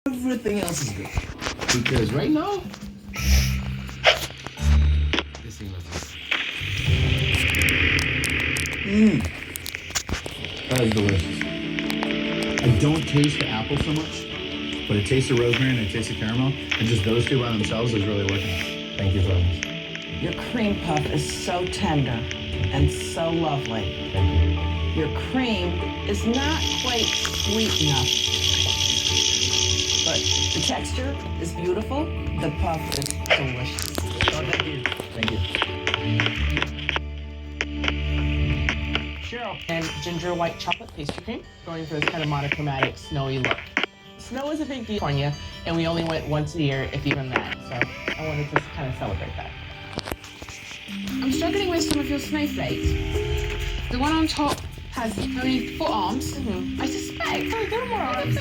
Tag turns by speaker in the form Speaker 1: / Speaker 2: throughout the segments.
Speaker 1: Everything else is good. Because right now, this thing looks that is delicious. I don't taste the apple so much, but it tastes the rosemary and it tastes the caramel. And just those two by themselves is really working. Thank you so much.
Speaker 2: Your cream puff is so tender and so lovely.
Speaker 1: Thank you.
Speaker 2: Your cream is not quite sweet enough, but the texture is beautiful. The puff is delicious.
Speaker 1: Oh, thank you. Thank you.
Speaker 3: Cheryl. And ginger white chocolate pastry cream, going for this kind of monochromatic, snowy look. Snow is a big deal in California, and we only went once a year, if even that. So I wanted to kind of celebrate that.
Speaker 4: I'm struggling with some of your snowflakes. The one on top has only 4 arms. I suspect. Oh, there are more arms.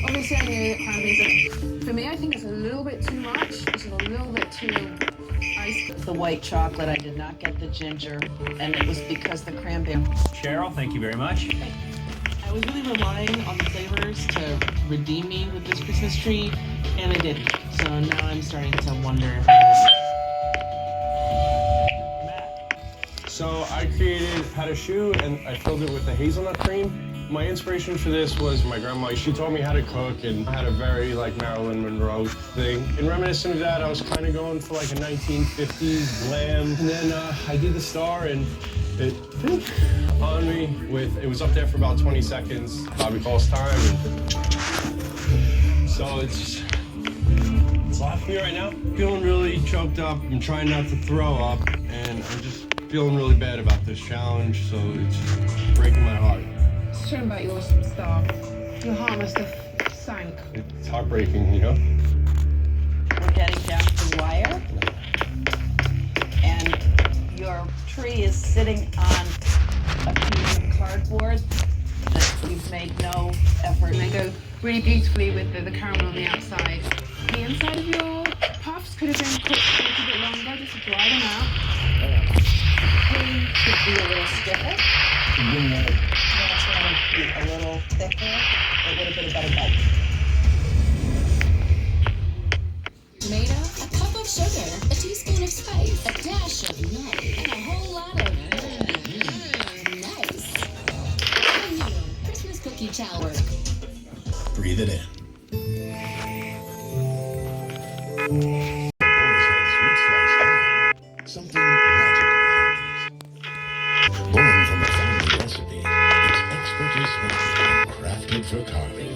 Speaker 4: Obviously, I know that cranberries are. For me, I think it's a little bit too much. It's a little bit too ice.
Speaker 2: The white chocolate, I did not get the ginger, and it was because the cranberry.
Speaker 5: Cheryl, thank you very much.
Speaker 3: I was really relying on the flavors to redeem me with this Christmas tree, and they didn't. So now I'm starting to wonder.
Speaker 6: So I had a shoe and I filled it with the hazelnut cream. My inspiration for this was my grandma. She taught me how to cook and I had a very like Marilyn Monroe thing. And reminiscent of that, I was kind of going for like a 1950s glam. And then I did the star and it on me it was up there for about 20 seconds. Bobby calls time. And so it's laughing me right now. Feeling really choked up. I'm trying not to throw up and I'm just feeling really bad about this challenge, so it's breaking my heart.
Speaker 4: Shame about your star. Your heart must have sank.
Speaker 6: It's heartbreaking, you know?
Speaker 2: We're getting down to the wire, and your tree is sitting on a piece of cardboard that you've made no effort.
Speaker 4: And they go really beautifully with the caramel on the outside. The inside of your puffs could have been cooked a little bit longer just to dry them out.
Speaker 2: Cream should be a little stiffer. You want to be a little thicker. It would have been a better bite.
Speaker 7: Tomato, a cup of sugar, a teaspoon of spice, a dash of nut, and a whole lot of nice. Brand new Christmas cookie challenge.
Speaker 1: Breathe it in. Something magical happens. Born from a family recipe, it's expertly smoked and crafted for carving.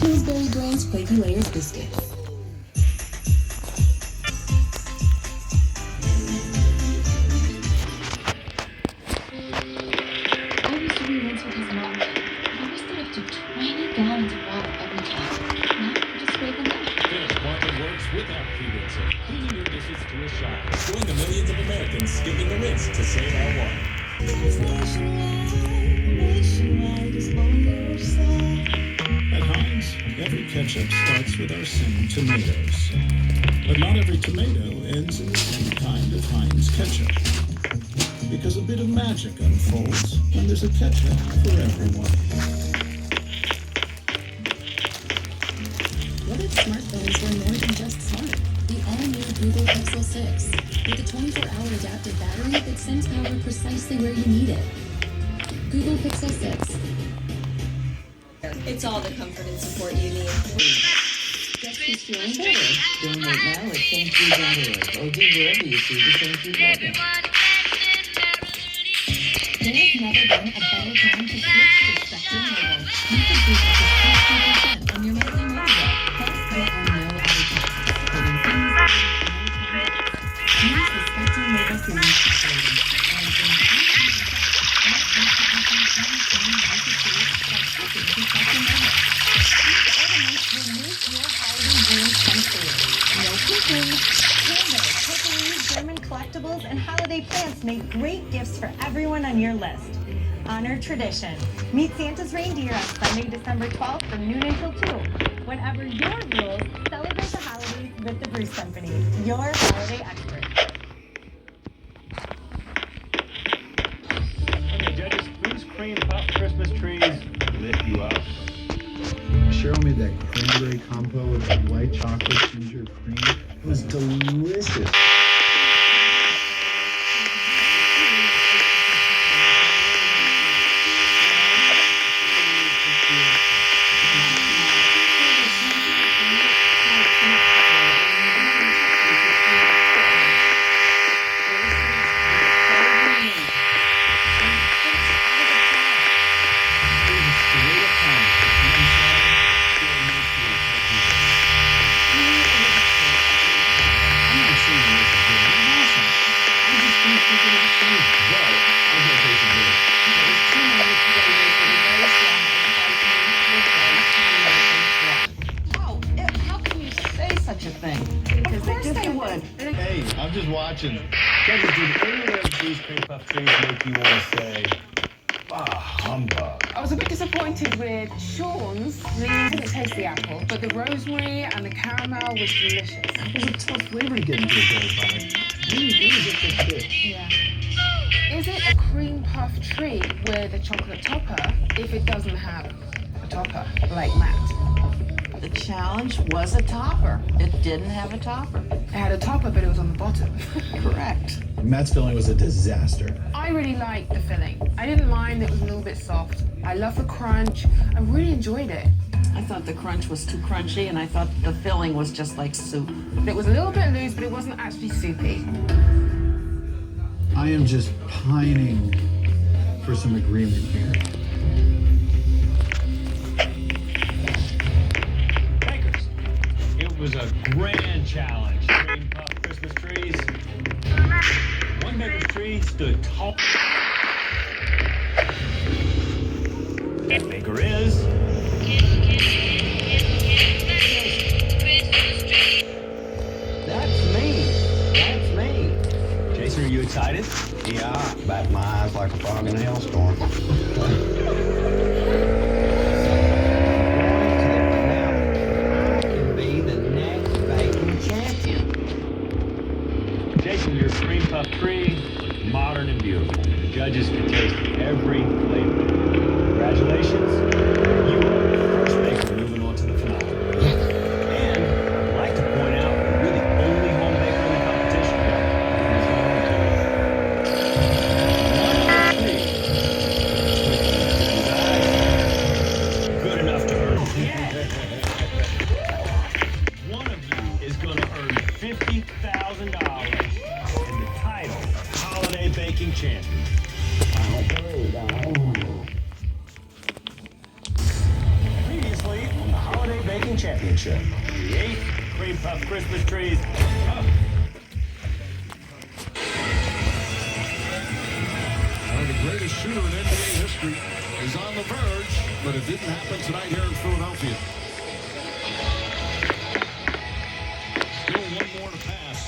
Speaker 7: Pillsbury Brand's Flaky Layers biscuits. I used to re-rinse with his mom. He wasted up to 20 gallons of water every time. Now, just scrape them out.
Speaker 8: Finish Bartlett works without pre-rinsing, cleaning your dishes to a shine. Join the millions of Americans skipping the rinse to save our water.
Speaker 9: At Heinz, every ketchup starts with our same tomatoes. But not every tomato ends in the same kind of Heinz ketchup. Because a bit of magic unfolds when there's a ketchup for everyone.
Speaker 7: What if smartphones were more than just smart? The all-new Google Pixel 6 with a 24-hour adaptive battery that sends power precisely where you need it. Google Pixel 6.
Speaker 10: It's all the comfort and support you need.
Speaker 2: Just be feeling better. Doing right now at St. Jude's Underwood. Or do wherever you see the St. Jude logo.
Speaker 7: There's never been a better time to switch to Spectrum Mobile. You could save up to 50% on your monthly mobile bill. Plus, there are no other taxes, including fees, use the Spectrum Mobile Series rating.
Speaker 10: German collectibles and holiday plants make great gifts for everyone on your list.
Speaker 11: Honor tradition. Meet Santa's reindeer on Sunday, December 12th from noon until 2. Whatever your rules, celebrate the holidays with the Bruce Company, your holiday expert.
Speaker 5: Okay, judges, whose cream puff Christmas trees lit you up?
Speaker 1: Cheryl made that cranberry compo with that white chocolate ginger cream. It was delicious.
Speaker 3: How can you say such a thing? Of course they would.
Speaker 1: Hey, I'm just watching.
Speaker 5: Judges, did any of these cream puff trees make you want to say, humbug?
Speaker 4: I was a bit disappointed with Sean's. I didn't taste the apple, but the rosemary and the caramel was delicious.
Speaker 1: It was a tough flavor to get into a gold product. Really was a good fit.
Speaker 4: Yeah. Is it a cream puff tree with a chocolate topper if it doesn't have a topper, like Matt?
Speaker 3: The challenge was a topper. It didn't have a topper.
Speaker 4: It had a topper, but it was on the bottom.
Speaker 3: Correct.
Speaker 1: Matt's filling was a disaster.
Speaker 4: I really liked the filling. I didn't mind that it was a little bit soft. I love the crunch. I really enjoyed it.
Speaker 3: I thought the crunch was too crunchy, and I thought the filling was just like soup.
Speaker 4: It was a little bit loose, but it wasn't actually soupy.
Speaker 1: I am just pining for some agreement here.
Speaker 5: Bakers, it was a grand challenge. Cream puff Christmas trees. One baker's tree stood tall. That baker is...
Speaker 3: That's me. That's me.
Speaker 5: Jason, are you excited?
Speaker 12: Yeah, bat my eyes like a frog in a hailstorm.
Speaker 3: Be the next baking champion.
Speaker 5: Jason, your cream puff tree looked modern and beautiful. The judges could taste every flavor. Congratulations. You are the first baker moving on to the finale. And I'd like to point out you're the only home baker in the competition. Good enough to earn. One of you is going to earn $50,000 and the title Holiday Baking Champion. Previously on the Holiday Baking Championship, the 8th Cream Puff Christmas trees up.
Speaker 9: One of the greatest shooter in NBA history is on the verge, but it didn't happen tonight here in Philadelphia. Still one more to pass.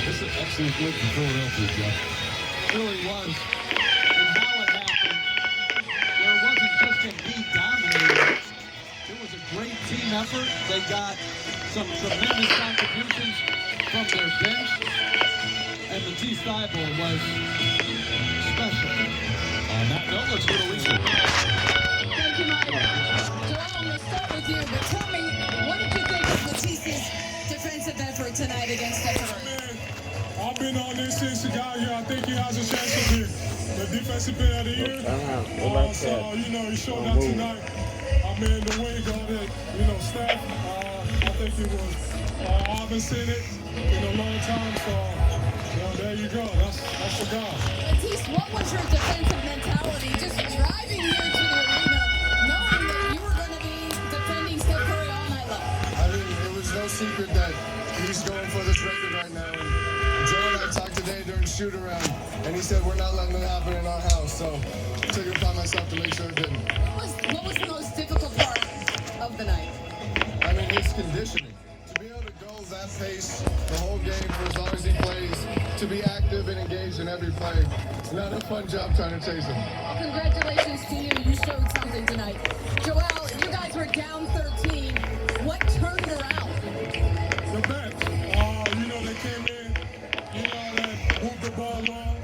Speaker 9: This is an excellent win for Philadelphia, Jeff.
Speaker 13: It really was. And how it happened, where it wasn't just Embiid dominating. It was a great team effort. They got some tremendous contributions from their bench. And Matisse Thybulle was special.
Speaker 9: On that note, let's go to Lisa.
Speaker 14: Thank you, Mike. Joel, I'm going to start with you, but tell me, what did you think of Matisse's defensive effort tonight against Steph Curry?
Speaker 15: I've been on this since he got here. I think he has a chance to be the defensive player of the year. So, he showed that tonight. I mean, the way he guarded, Steph, I think he was, I haven't seen it in a long time, so, there you go. That's the guy.
Speaker 14: Matisse, what was your defensive mentality just driving here to the arena, knowing that you were going to be defending Steph Curry all night long?
Speaker 16: I mean, it was no secret that he's going for this record right now. And Joe and I talked today during shoot around, and he said we're not letting it happen in our house. So I took it upon myself to make sure it didn't.
Speaker 14: What was the most difficult part of the night?
Speaker 16: I mean, his conditioning. To be able to go that fast pace the whole game for as long as he plays, to be active and engaged in every play. It's not a fun job trying to chase him.
Speaker 14: Congratulations to you. You showed something tonight. Joel, you guys were down 13. What turned around?
Speaker 15: The bench. They came in, they moved the ball long.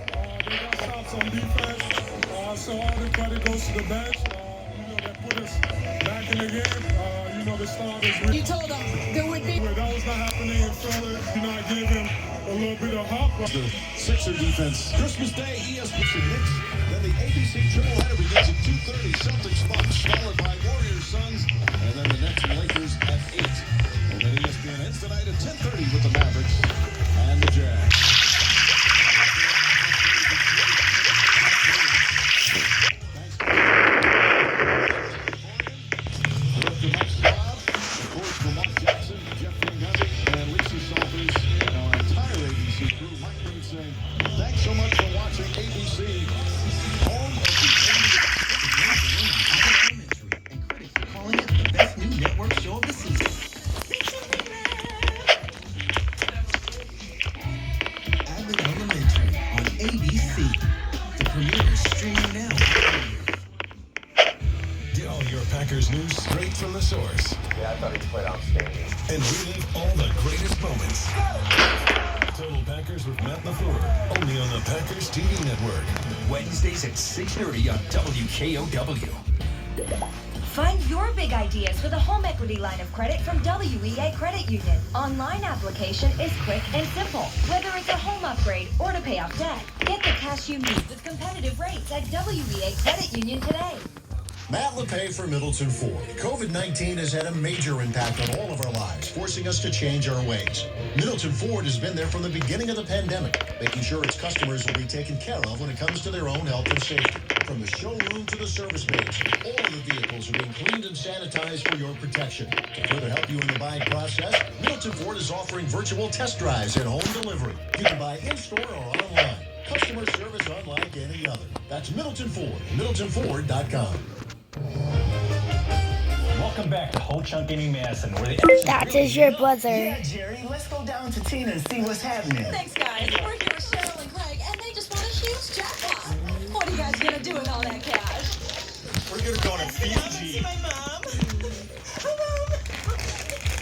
Speaker 15: They got stops on defense. So all the credit goes to the bench. They put us back in the game. The starters.
Speaker 14: You told them there would be.
Speaker 15: That was not happening in Philly. I gave him a little bit of help.
Speaker 8: The Sixer defense. Christmas Day, ESPN Knicks. Then the ABC triple header begins at 2:30. Celtics Bucks, followed by Warriors Suns, and then the Nets and Lakers at 8. And then ESPN ends tonight at 10:30 with the Mavericks and the Jazz. Thanks so much for watching ABC. Home of the
Speaker 17: and critics are calling it the best new network show of the season. Abbott Elementary on ABC. The premiere is streaming now.
Speaker 8: Get all your Packers news straight from the source.
Speaker 18: Yeah, I thought he played outstanding.
Speaker 8: And relive all the greatest moments. Total Packers with Matt LaFleur, only on the Packers TV network.
Speaker 17: Wednesdays at 6:30 on WKOW.
Speaker 19: Find your big ideas with a home equity line of credit from WEA Credit Union. Online application is quick and simple. Whether it's a home upgrade or to pay off debt, get the cash you need with competitive rates at WEA Credit Union today.
Speaker 20: Matt LePay for Middleton Ford. COVID-19 has had a major impact on all of our lives, forcing us to change our ways. Middleton Ford has been there from the beginning of the pandemic, making sure its customers will be taken care of when it comes to their own health and safety. From the showroom to the service base, all of the vehicles are being cleaned and sanitized for your protection. To further help you in the buying process, Middleton Ford is offering virtual test drives and home delivery. You can buy in-store or online. Customer service unlike any other. That's Middleton Ford, MiddletonFord.com.
Speaker 5: Welcome back to Ho Chunk Any Madison, where the
Speaker 21: That is your brother.
Speaker 17: Yeah, Jerry, let's go down to Tina and see what's happening.
Speaker 14: Thanks, guys. We're here with Cheryl and Craig, and they just won a huge jackpot. What are you guys gonna do with all that cash?
Speaker 17: We're gonna go to Fiji.
Speaker 14: My mom.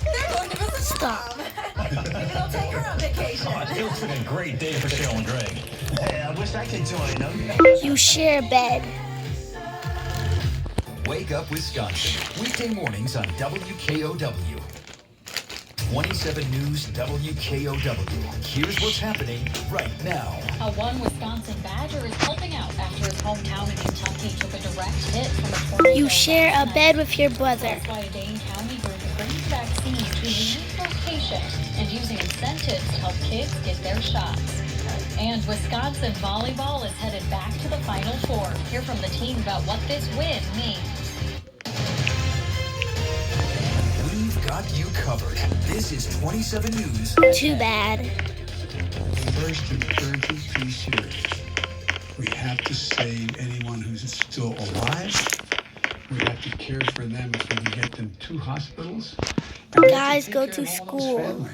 Speaker 14: They're going to visit Stop. Maybe they'll take her on vacation.
Speaker 5: Oh, it looks like a great day for Cheryl and Greg.
Speaker 17: Hey, I wish I could join them.
Speaker 21: You share a bed.
Speaker 17: Wake Up Wisconsin, weekday mornings on WKOW. 27 News WKOW. Here's what's happening right now.
Speaker 22: A one Wisconsin Badger is helping out after his hometown in Kentucky took a direct hit from a tornado.
Speaker 21: You share a bed with your brother.
Speaker 22: That's why a Dane County group is bringing vaccines to unique locations and using incentives to help kids get their shots. And Wisconsin volleyball is headed back to the Final Four. Hear from the team about what this win means.
Speaker 17: We've got you covered. This is 27 News.
Speaker 21: Too bad.
Speaker 23: First and third is too serious. We have to save anyone who's still alive. We have to care for them if we can get them to hospitals.
Speaker 21: Guys go to school.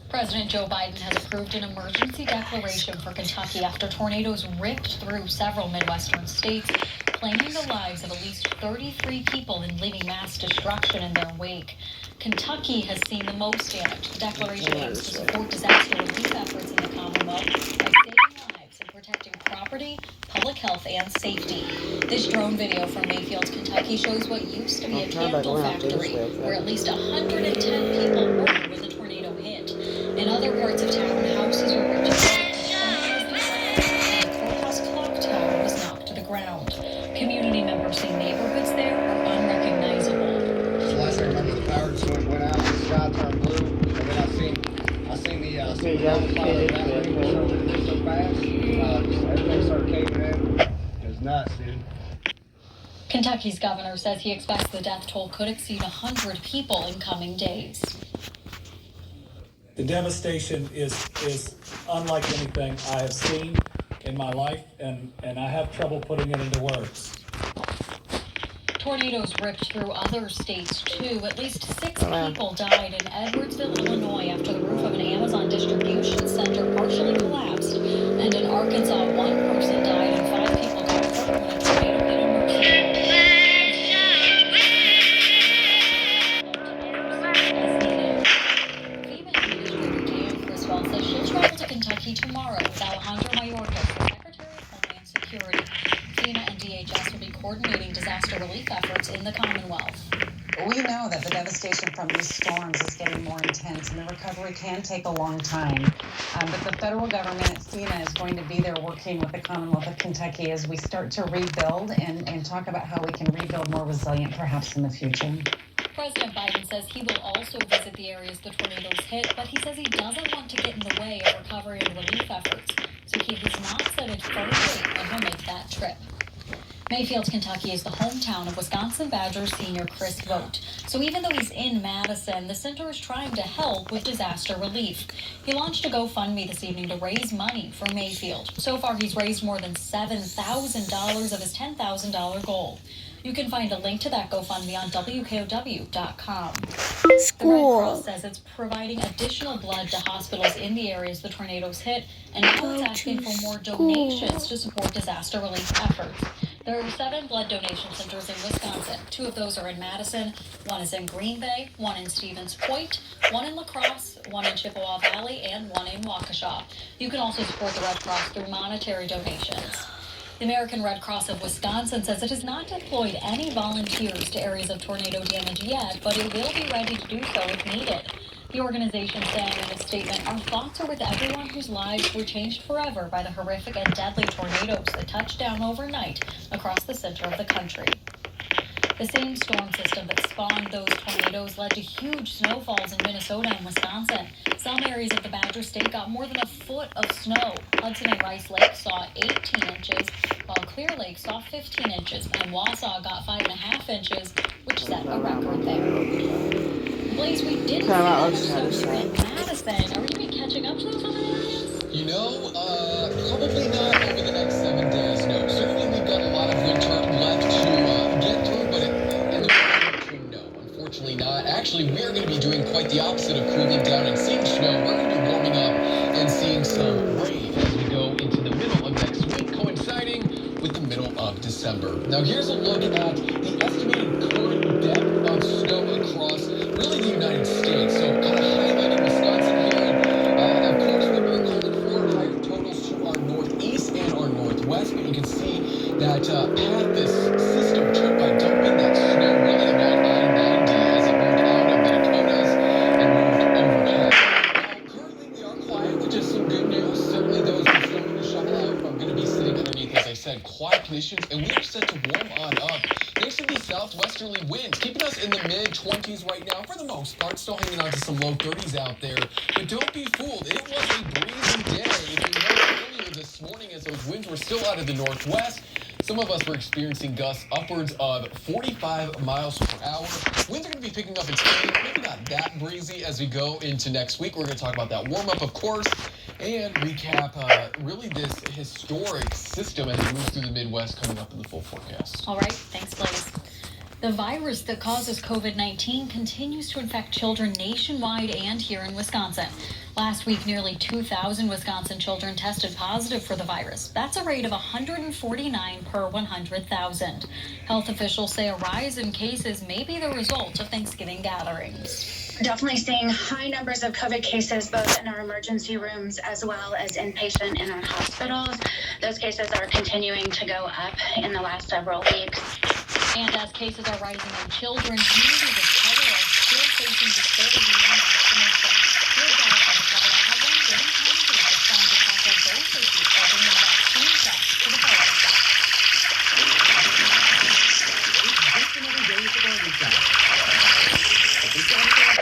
Speaker 22: President Joe Biden has approved an emergency declaration for Kentucky after tornadoes ripped through several Midwestern states, claiming the lives of at least 33 people and leaving mass destruction in their wake. Kentucky has seen the most damage. The declaration aims to support disaster relief efforts in the Commonwealth by saving lives and protecting property, public health, and safety. This drone video from Mayfield, Kentucky shows what used to be a candle factory, where at least 110 people were when the tornado hit. In other parts of town, houses were ripped and the courthouse clock tower was knocked to the ground. Community members say neighborhoods there are unrecognizable.
Speaker 16: So last I remember, the power just went out, the sky turned blue, and then I seen the fire evaporating so fast, everything started caving in. It was nuts, dude.
Speaker 22: Kentucky's governor says he expects the death toll could exceed 100 people in coming days.
Speaker 24: The devastation is unlike anything I have seen in my life, and I have trouble putting it into words.
Speaker 22: Tornadoes ripped through other states, too. At least 6 people died in Edwardsville, Illinois, after the roof of an Amazon distribution center partially collapsed. And in Arkansas, 1 person died and 5 people got hurt when a tornado hit a nursing home. Says she'll travel to Kentucky tomorrow with Alejandro Mayorkas, the Secretary of Homeland Security. FEMA and DHS will be coordinating disaster relief efforts in the Commonwealth.
Speaker 2: We know that the devastation from these storms is getting more intense and the recovery can take a long time. But the federal government, FEMA, is going to be there working with the Commonwealth of Kentucky as we start to rebuild and talk about how we can rebuild more resilient perhaps in the future.
Speaker 22: President Biden says he will also visit the areas the tornadoes hit, but he says he doesn't want to get in the way of recovery and relief efforts, so he has not said a firm date when he'll make that trip. Mayfield, Kentucky is the hometown of Wisconsin Badgers senior Chris Vogt. So even though he's in Madison, the center is trying to help with disaster relief. He launched a GoFundMe this evening to raise money for Mayfield. So far, he's raised more than $7,000 of his $10,000 goal. You can find a link to that GoFundMe on WKOW.com. The Red Cross says it's providing additional blood to hospitals in the areas the tornadoes hit, and now it's asking for more donations to support disaster relief efforts. There are 7 blood donation centers in Wisconsin. 2 of those are in Madison, 1 is in Green Bay, 1 in Stevens Point, 1 in La Crosse, 1 in Chippewa Valley, and 1 in Waukesha. You can also support the Red Cross through monetary donations. The American Red Cross of Wisconsin says it has not deployed any volunteers to areas of tornado damage yet, but it will be ready to do so if needed. The organization saying in a statement, "Our thoughts are with everyone whose lives were changed forever by the horrific and deadly tornadoes that touched down overnight across the center of the country." The same storm system that spawned those tornadoes led to huge snowfalls in Minnesota and Wisconsin. Some areas of the Badger State got more than a foot of snow. Hudson and Rice Lake saw 18 inches, while Clear Lake saw 15 inches, and Wausau got 5.5 inches, which set a record there. Blaze, we didn't see much snow here in Madison. Are we going to be catching up to those other areas?
Speaker 6: You know, probably not over the next 7 days, no. Certainly we've got a lot of winter left to get through, but in the winter, no, unfortunately not. Actually, we're going to be doing quite the opposite of cooling down and seeing snow. We're going to be warming up and seeing some rain as we go into the middle of next week, coinciding with the middle of December. Now, here's a look at the estimated current depth of snow across really the United States. So kind of highlighting Wisconsin here. And of course, we're recording 4 higher totals to our northeast and our northwest. But you can see that path this system took by dumping that snow really along I-90 as it moved out of the Dakotas and moved overhead. Now, currently we are quiet, which is some good news. Certainly those who still need to shovel out are going to be sitting underneath, as I said, quiet conditions. And we are set to warm on up thanks to these southwesterly winds, keeping us in the mid-20s right now for the most part, still hanging on to some low 30s out there. But don't be fooled, it was a breezy day. If you remember earlier this morning as those winds were still out of the northwest, some of us were experiencing gusts upwards of 45 miles per hour. Winds are going to be picking up in speed, maybe not that breezy as we go into next week. We're going to talk about that warm-up, of course, and recap really this historic system as it moves through the Midwest coming up in the full forecast.
Speaker 22: All right, thanks, Blaze. The virus that causes COVID-19 continues to infect children nationwide and here in Wisconsin. Last week, nearly 2,000 Wisconsin children tested positive for the virus. That's a rate of 149 per 100,000. Health officials say a rise in cases may be the result of Thanksgiving gatherings.
Speaker 7: We're definitely seeing high numbers of COVID cases both in our emergency rooms as well as inpatient in our hospitals. Those cases are continuing to go up in the last several weeks.
Speaker 22: And as cases are rising in children, communities of color are still facing disparities in vaccination. Here's our Governor Helen Green County is trying to tackle those issues by bringing vaccine shots to the private sector.
Speaker 10: It's just another day at the barbershop.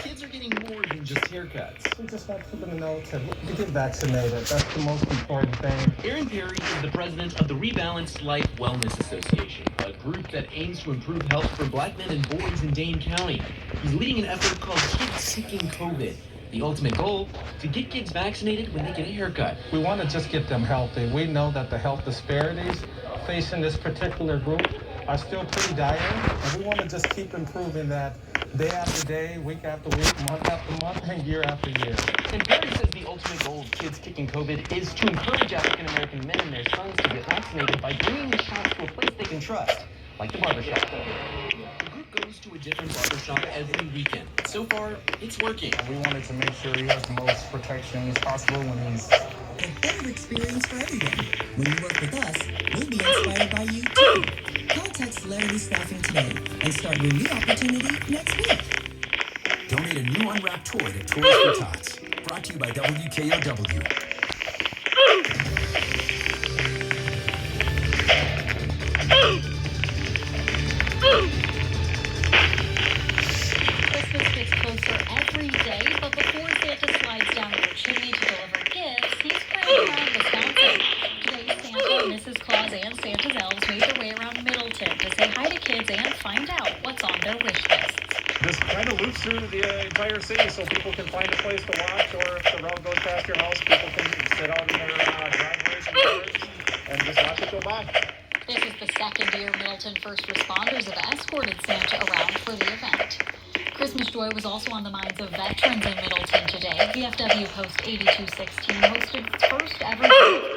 Speaker 10: Kids are getting more than just haircuts.
Speaker 25: We just want people to know to get vaccinated. That's the most important thing.
Speaker 10: Aaron Perry is the president of the Rebalanced Life Wellness Association, a group that aims to improve health for Black men and boys in Dane County. He's leading an effort called Kids Seeking COVID. The ultimate goal, to get kids vaccinated when they get a haircut.
Speaker 25: We want to just get them healthy. We know that the health disparities facing this particular group are still pretty dire, and we want to just keep improving that day after day, week after week, month after month, and year after year.
Speaker 10: And Perry says the ultimate goal of Kids Kicking COVID is to encourage African American men and their sons to get vaccinated by bringing the shots to a place they can trust, like the barbershop. The group goes to a different barbershop every weekend. So far, it's working.
Speaker 25: We wanted to make sure he has the most protection as possible when he's...
Speaker 1: A better experience for everyone. When you work with us, we'll be inspired by you too. Contact Celebrity Staffing today and start your new opportunity next week.
Speaker 17: Donate a new unwrapped toy to Toys for Tots. Brought to you by WKOW.
Speaker 22: Christmas gets closer every day, but before Santa slides down your chimney to deliver gifts, he's praying around Wisconsin. Today, Santa, Mrs. Claus, and Santa's elves made their way around Middleton to say hi to kids and find out what's on their wish lists.
Speaker 25: Just kind of loops through the entire city so people can find a place to watch, or if the road goes past your house, people can sit out in their driveways and yards and just watch it go by.
Speaker 22: This is the second year Middleton first responders have escorted Santa around for the event. Christmas joy was also on the minds of veterans in Middleton today. VFW Post 8216 hosted its first ever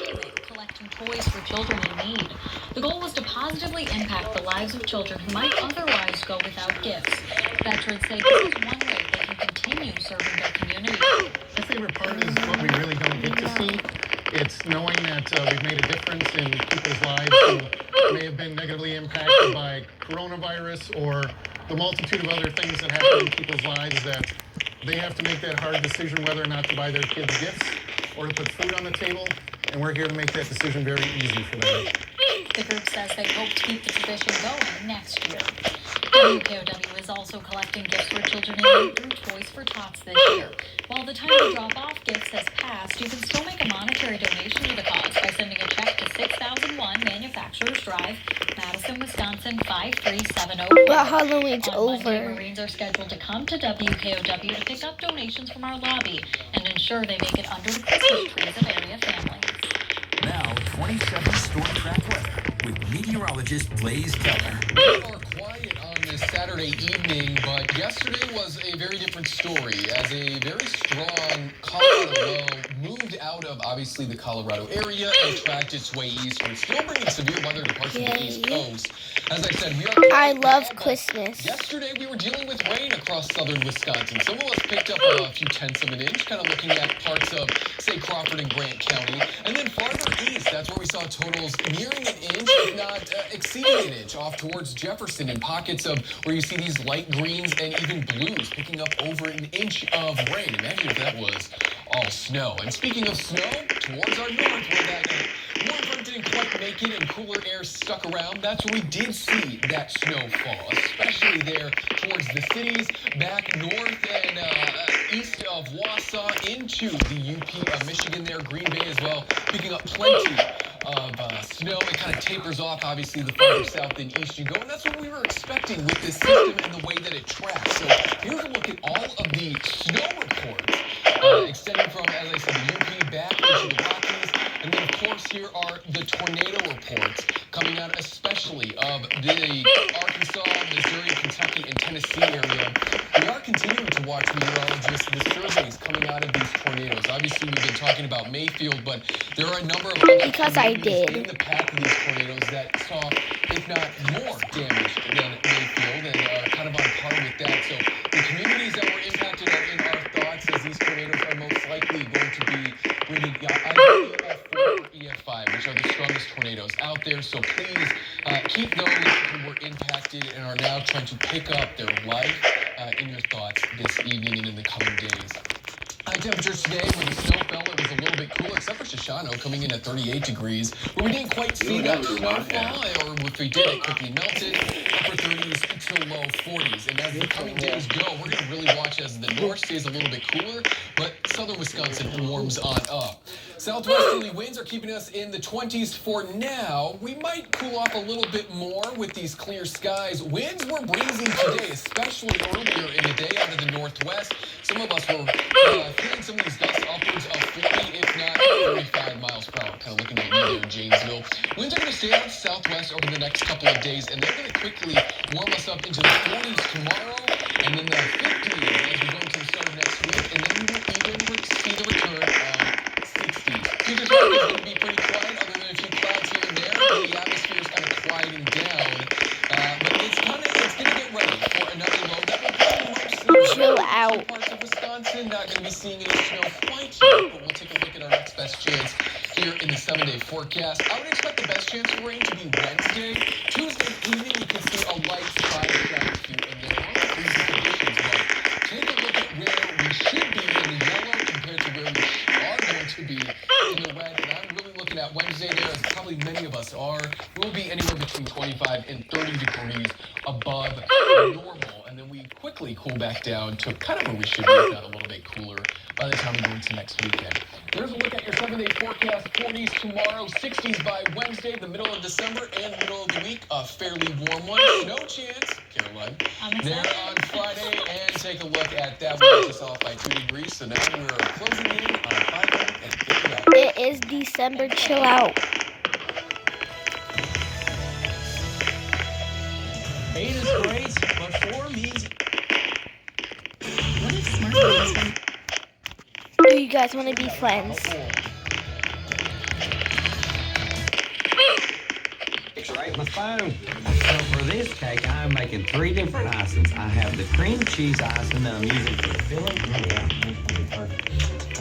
Speaker 22: giving, collecting toys for children in need. The goal was to positively impact the lives of children who might otherwise go without gifts. Veterans say this is one way they can continue serving their community.
Speaker 3: My favorite part is what we really don't get to see. It's knowing that we've made a difference in people's lives who may have been negatively impacted by coronavirus or the multitude of other things that happen in people's lives, that they have to make that hard decision whether or not to buy their kids gifts or to put food on the table, and we're here to make that decision very easy for them.
Speaker 22: The group says they hope to keep the tradition going next year. WKOW is also collecting gifts for children in need through Toys for Tots this year. While the time to drop off gifts has passed, you can still make a monetary donation to the cause by sending a check to 6001 Manufacturers Drive, Madison, Wisconsin 53704.
Speaker 21: But Halloween's
Speaker 22: On Monday,
Speaker 21: over.
Speaker 22: Marines are scheduled to come to WKOW to pick up donations from our lobby and ensure they make it under the Christmas trees of area families.
Speaker 17: Now, 27 storm track weather with meteorologist Blaze Keller.
Speaker 6: We are quiet on this Saturday evening, but yesterday was a very different story as a very strong Colorado low moved out of obviously the Colorado area and tracked its way eastward, still bringing severe weather to parts of the East Coast. As I said,
Speaker 21: I love Christmas.
Speaker 6: Yesterday we were dealing with rain across southern Wisconsin. Some of us picked up a few tenths of an inch, kind of looking at parts of, say, Crawford and Grant County. And then farther east, that's where we saw totals nearing an inch, if not exceeding an inch, off towards Jefferson in pockets of where you see these light greens and even blues picking up over an inch of rain. Imagine if that was all snow. And speaking of snow, towards our north, where that warm front didn't quite make it and cooler air stuck around, that's where we did see that snow fall, especially there towards the cities, back north and east of Wausau into the UP of Michigan there, Green Bay as well, picking up plenty of snow. It kind of tapers off, obviously, the farther south and east you go, and that's what we were expecting with this system and the way that it tracks. So here's a look at all of the snow reports, extending from, as I said, the UP back into the Rockies, and then, of course, here are the tornado reports coming out especially of the Arkansas, Missouri, Kentucky, and Tennessee area. We are continuing to watch, meteorologists, the surveys coming out of these tornadoes. Obviously, we've been talking about Mayfield, but there are a number of other communities in the path of these tornadoes that saw, if not more damage than Mayfield, and are kind of on par with that. So the communities that were impacted are in our thoughts, as these tornadoes are most likely going to be rated either EF4 or EF5, which are the strongest tornadoes out there. So please keep those who were impacted and are now trying to pick up their life in your thoughts this evening and in the coming days. High temperatures today, when the snow fell, it was a little bit cool, except for Shoshano coming in at 38 degrees, where we didn't quite see that snowfall, or if we did, it quickly melted, upper 30s to low 40s. And as the coming days go, we're going to really watch as the north stays a little bit cooler, but southern Wisconsin warms on up. Southwesterly winds are keeping us in the 20s for now. We might cool off a little bit more with these clear skies. Winds were breezy today, especially earlier in the day out of the northwest. Some of us were feeling some of these gusts upwards of 40, if not 35 miles per hour, kind of looking at you there in Janesville. Winds are going to stay out southwest over the next couple of days, and they're going to quickly warm us up into the 40s tomorrow, and then the 50s as we go into the start of next week, and then we will even see the return of 60s. Future traffic is going to be pretty quiet, other than a few clouds here and there. The atmosphere is kind of quieting down, but it's going to get ready for another low that will probably mostly
Speaker 21: Chill out.
Speaker 6: parts of Wisconsin. Not going to be seeing any snow quite yet, but we'll take a look at our next best chance here in the 7-day forecast. I would expect the best chance for rain to be Wednesday. Tuesday evening, you can see a light spot of shower here and there. Freezing conditions, but take a look at where we should be in the yellow compared to where we are going to be in the red. And I'm really looking at Wednesday there, as probably many of us are. We'll be anywhere between 25 and 30 degrees above normal. And then we quickly cool back down to kind of where we should be, if not a little bit cooler, by the time we go into next weekend. There's a look at your 7-day forecast. 40s tomorrow, 60s by Wednesday, the middle of December and middle of the week. A fairly warm one. Snow chance, Caroline. There on Friday. And take a look at that. We get us off by 2 degrees. So now we're closing in on 550 hours.
Speaker 21: It is December. Chill out.
Speaker 10: 8 is great, but 4 means...
Speaker 1: What if smartphones?
Speaker 21: Do you guys want to be friends?
Speaker 4: It's right, my phone. So for this cake, I'm making 3 different icings. I have the cream cheese icing that I'm using for the filling.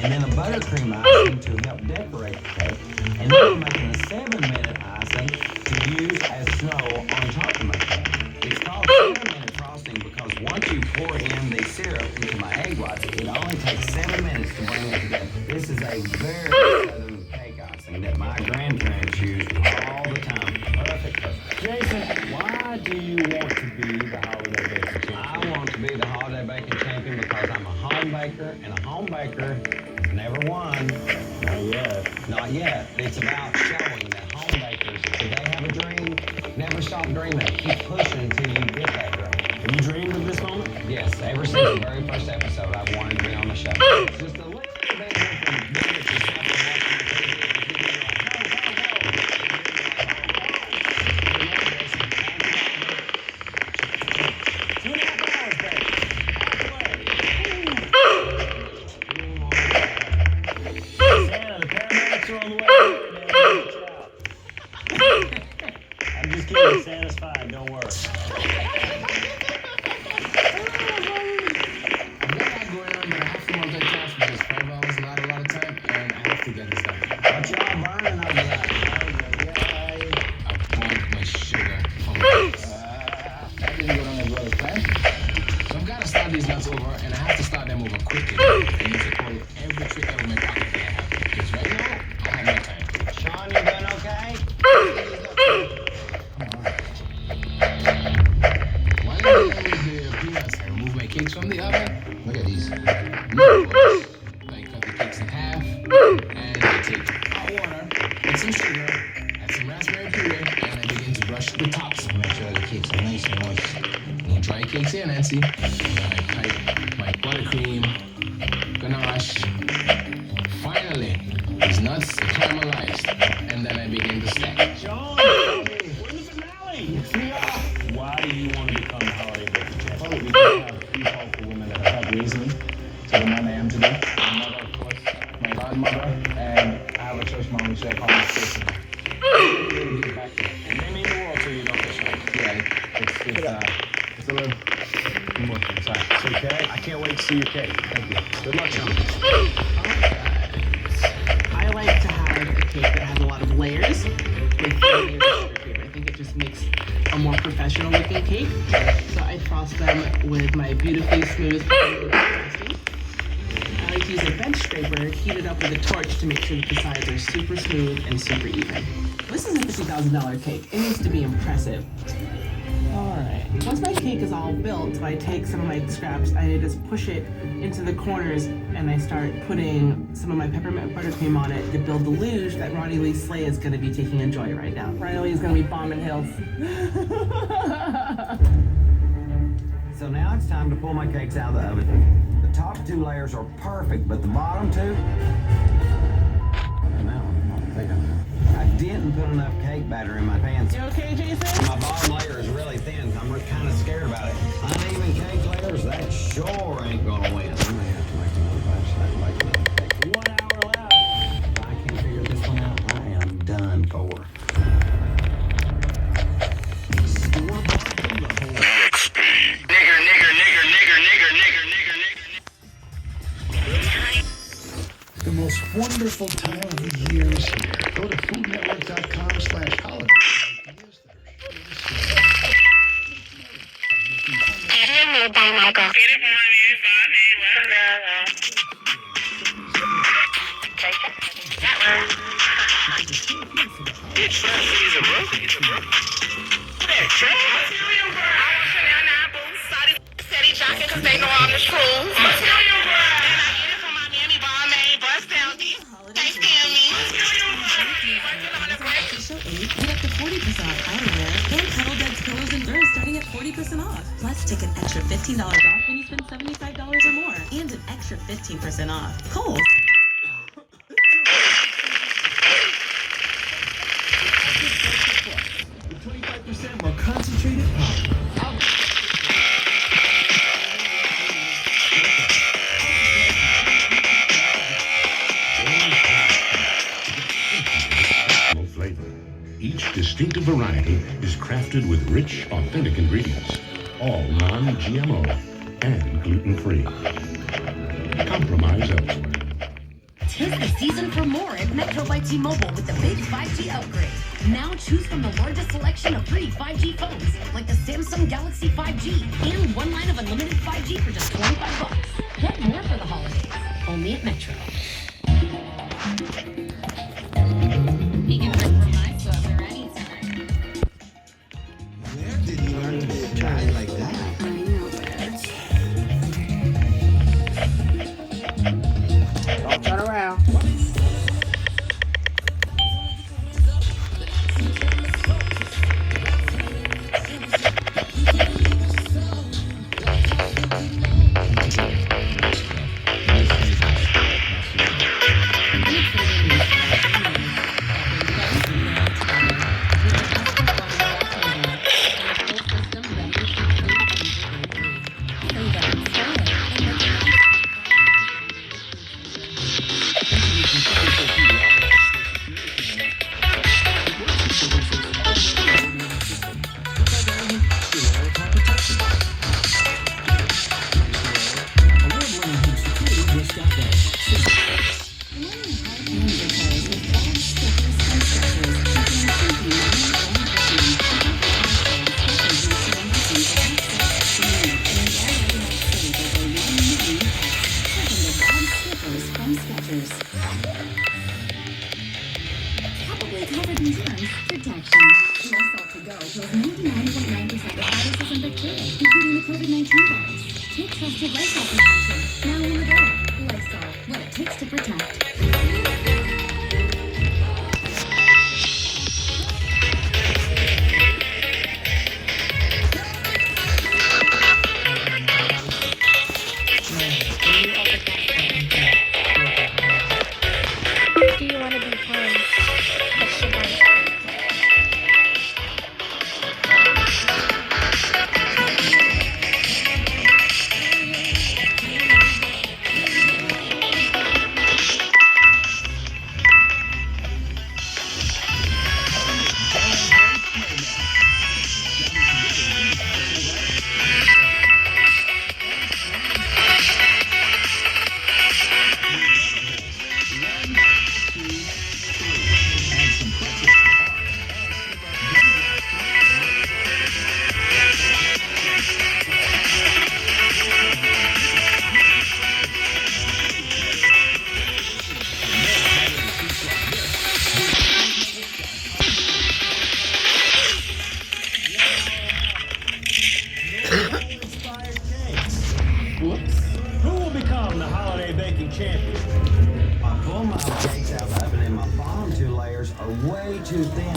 Speaker 4: And then a buttercream icing to help decorate the cake. And then I'm making a 7-minute icing to use as snow on top of my cake. It's called 7-minute frosting because once you pour in the syrup into my egg whites, it only takes 7 minutes to bring it together. This is a very southern cake icing that my grandparents used all the time. Perfect.
Speaker 5: Jason, why do you want to be the holiday baking champion?
Speaker 4: I want to be the holiday baking champion because I'm a home baker, and a home baker has never won.
Speaker 5: Not yet.
Speaker 4: Not yet. It's about showing that home bakers, if they have a dream, never stop dreaming. Keep pushing until you get that dream.
Speaker 5: Have you dreamed of this moment?
Speaker 4: Yes, ever since the very first episode, I've wanted to be on the show. It's just a little bit different from doing it yourself and watching the TV.
Speaker 5: Santa, the paramedics are on the way. I'm just kidding. Santa's fine. Don't worry.
Speaker 6: These nuts over, and I have to start them over quickly. I need to pull every trick out of my pocket that I have. Because right now, I have no time.
Speaker 4: Sean, you doing okay?
Speaker 6: While I'm done with the peanuts, I remove my cakes from the oven. Look at these. I cut the cakes in half, and I take hot water, and some sugar, add some raspberry puree, and I begin to brush the tops to make sure the cakes are nice and moist. No dry cakes here, Nancy. My buttercream, ganache. Finally, these nuts are caramelized, and then I begin to stack.
Speaker 5: John, we're in the finale. Why do you want to become the holiday baking champion?
Speaker 25: Well, we do have a few powerful women that have helped raise me to the man I am today. My mother, of course, my godmother, and I have a church mom which I call my sister.
Speaker 5: And they mean the world to you, don't they, Sean?
Speaker 25: Yeah, it's a little more inside.
Speaker 5: It's okay. I can't wait to see your cake.
Speaker 25: Thank you.
Speaker 5: Good luck, Sean.
Speaker 9: I like to have a cake that has a lot of layers with layers of sugar cream. I think it just makes a more professional looking cake. So I frost them with my beautifully smooth frosting. I like to use a bench scraper, heat it up with a torch to make sure that the sides are super smooth and super even. This is a $50,000 cake. It needs to be impressive. Alright, once my cake is all built, I take some of my scraps, I just push it into the corners, and I start putting some of my peppermint buttercream on it to build the luge that Ronnie Lee Slay is going to be taking a joy right now. Ronnie Lee is going to be bombing hills.
Speaker 4: So now it's time to pull my cakes out of the oven. The top 2 layers are perfect, but the bottom 2, didn't put enough cake batter in my pants.
Speaker 9: You okay, Jason?
Speaker 4: My bottom layer is really thin. I'm kind of scared about it. Uneven cake layers, that sure ain't gonna win. I may have to make another batch. I can make another cake. 1 hour left. If I can't figure this one out, I am done for.
Speaker 20: The most wonderful time of the year is here. Go to foodnetwork.com/holiday.
Speaker 11: Get up to 40% off outerwear and Cuddle Beds, pillows, and furs starting at 40% off. Plus, take an extra $15 off when you spend $75 or more, and an extra 15% off. Kohl's.
Speaker 17: With 25% more concentrated power.
Speaker 12: Flavor. Each distinctive variety is crafted with rich, authentic ingredients, all non-GMO and gluten-free. Compromise elsewhere.
Speaker 13: Tis the season for more at Metro by T-Mobile with the big 5G upgrade. Now choose from the largest selection of free 5G phones, like the Samsung Galaxy 5G, and one line of unlimited 5G for just $25. Get more for the holidays. Only at Metro. You can bring from my store anytime.
Speaker 4: Where did you learn to be a child like that?
Speaker 9: Don't turn around.
Speaker 11: Probably covered in germs protection. Lysol to go kills 99.9% of viruses and bacteria, including the COVID-19 virus. Take trusted Lysol protection. Now on the go. Lysol, what it takes to protect.
Speaker 21: Do you want to be friends?
Speaker 5: Who will become the holiday baking champion?
Speaker 4: I pull my cakes out of the oven and my bottom two layers are way too thin.